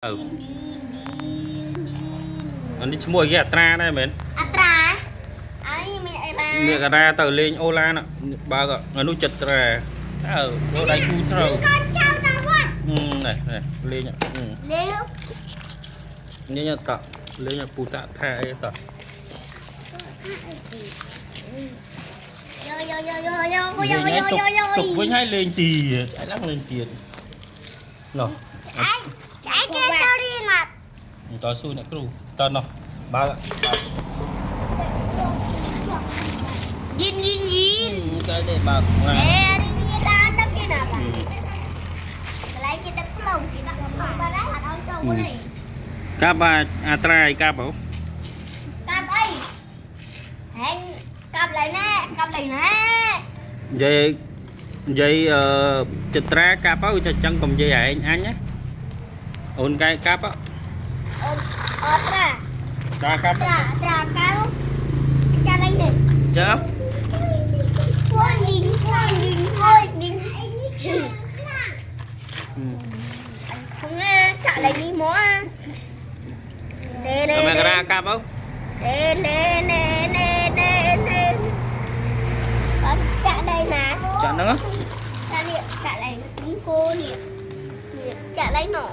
Ừ. Anh đi mua cái atra đây mình. Atra. Ai mẹ ra. Mẹ ra từ lên ô la nè. Ba gọi nó nuôi chật ra. Vô đây chu thầu. Này này lên nhá. Lên. Nhớ nhá tọ. Lên nhá phụ tạ tha ấy tọ. Tục với hai lên tì, ai lắc lên tiền. Rồi. Trái kia tao đi mặt. Tao xui nè kêu. Tao nó. Ba ạ. Yin. Cái này bà cũng đi ta đất kia nào bà. Lấy cái đất lồng thì đặt bà đấy hạt ong châu này. Cáp atra cáp không? Cáp ấy. Hẹn cáp lại nè. Dây chật ra cáp á cho chân cùng dây anh nhé. Ôn cái cáp á. Tra. Tra cáp. Tra cao. Tra đây nè. Chớp. Quên đi. Không nghe trả lại đi mó. Mẹ ra cáp không? Nè. Trả đây nè. Chọn nữa. Trả lại cô nè. Trả lại nọ.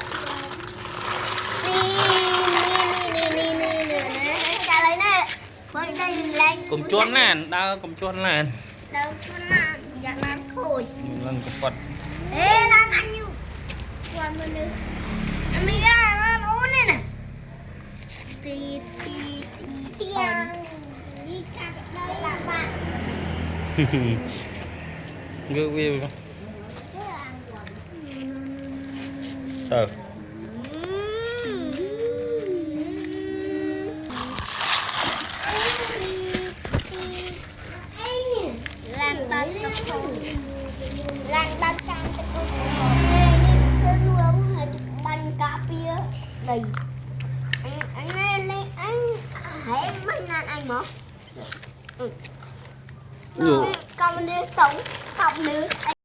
Trả lại nè. Với đây lên. Cùng chuôn nè, đau cùng chuôn nè. Đâu chuôn nè, dạ là thôi. Lần cùng Phật. Ê, đang ăn như. Qua bên đây. Mình ra nó uống này nè. Tí. Đi cả đây là bạn. Ngư view không? Ờ. Lan tắt trong thương uống bánh cà phê đây anh lên anh hãy bánh anh mở con đi sống học nữa